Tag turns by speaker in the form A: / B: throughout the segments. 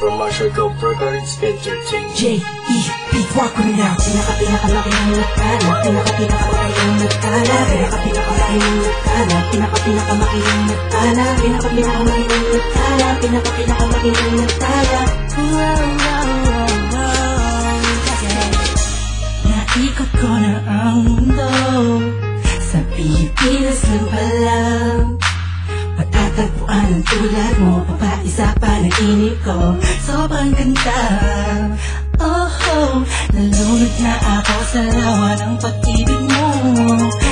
A: from Marshall Gulf Records Entertainment.
B: J.E.P. Walk with me now. Pinaka-pinaka-laki ng nagkala, pinaka-pinaka-laki ng nagkala, pinaka-pinaka-laki ng nagkala, pinaka-pinaka-laki ng nagkala, pinaka-pinaka-laki ng nagkala, pinaka-pinaka-laki ng nagkala. Naikot ko na ang mundo, sa Pilipinas lang pala. Matatagpuan ang tulad mo, papaisa pa nainip ko, sobrang ganda. Oh, nalunod na ako sa lawa ng pag-ibig mo.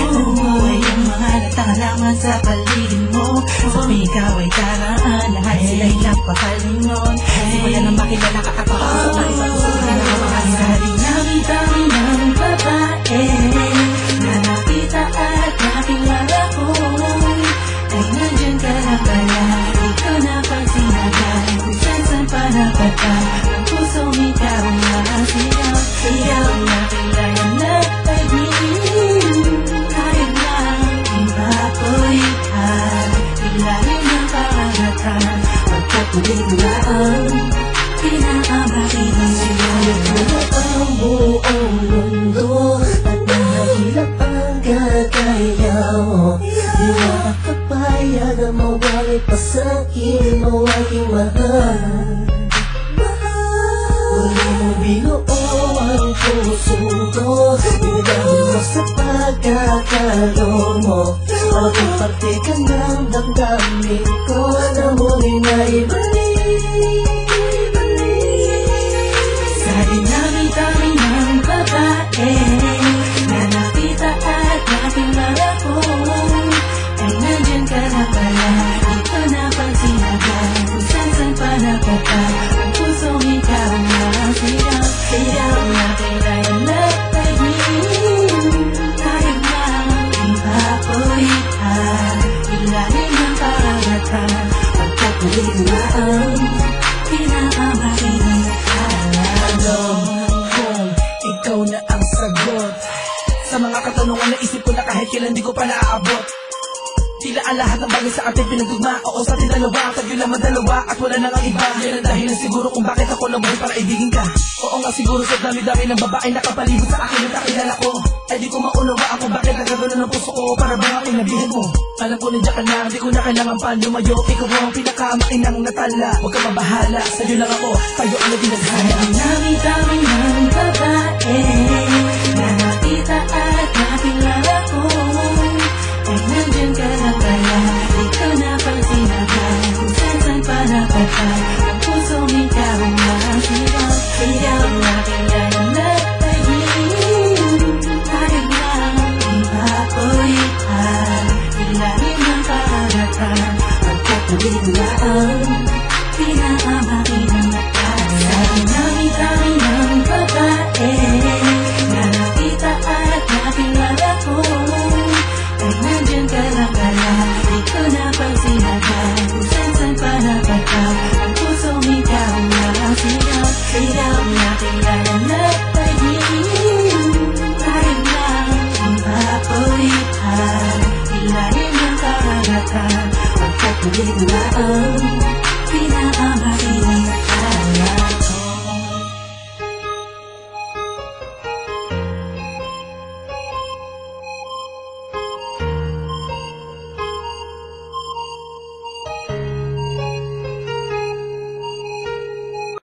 B: Nabuhay ang mga natangalaman sa paligid mo. Sumigaw ay daraan, lahat sila'y napakalunod. Simula nang makilala ka at ako na isa puso na nakapahal. Sa dinami-dami ng babae na nakita at nakilala ko, ay nandiyan ka na pala, di ko napansin agad. Kung saan pa napata, ang pusong ikaw na sigaw. Sigaw na kailangan na pag-ibig. Kaya lang, iba ko ikaw. Ilalim ng pangangatan, pagkatuloy mo na ang pinakabakit ng sigaw. Ang buong mundo at nahilap ang kagaya mo. Di makakapayag ang mawalay pa sa'kin mo aking mahal. Huli mong binuo ang puso ko, binigay mo sa pagkakaroon mo. Bawat parte ka ng damdamin ko na muli na ibalik. Sa dinami-dami ng babae na nakita at nakilala ko, ay nandiyan ka na pala, di ko napansin agad. Kung saan pa napata, ang pusong ikaw na sigaw. Sigaw na kailangan na pag-ibig. Kaya lang, iba ko ikaw. Ilalim ng pangangatan, pagkatuloy na ang pinakabakit ng akala.
C: Kung ikaw na ang sagot sa mga katanungan na isip ko na kahit kailan di ko pa naaabot. Tila ang lahat ng bagay sa ating pinagdugma. Oo, sa ating dalawa, tayo lang madalawa at wala nang ang iba. Yan ang dahilan siguro kung bakit ako nabuhay para ibigin ka. Oo nga siguro sa dami-dami ng babae nakapalibot sa akin at nakilala ko, ay di ko maunawaan kung bakit nagagano ng puso ko para bang aking nabihin mo. Alam ko nandiyan ka na, di ko na kailangan pa lumayo. Ikaw ang pinakamainang natala, huwag ka mabahala, sa'yo lang ako, tayo ang nagdinaghala.
B: Ang dami-dami ng babae na nakita at nakilala ko, ay nandiyan ka na pala, di ko napansin agad. Kung saan pa napata, ang pusong ikaw na sigaw. Sigaw na kailangan na pag-ibig. Kaya lang, iba ko ikaw. Ilalim ng pangangatan, pagkatuloy na ang pinakabakit ng akala. Sa dinami-dami ng babae na nakita at nakilala ko, ay nandiyan ka na pala, di ko napansin agad. Kung saan pa napata, ang pusong ikaw na sigaw. Sigaw na kailangan na pag-ibig. Kaya lang, iba ko ikaw. Ilalim ng pangangatan, pagkatuloy na ang pinakabakit.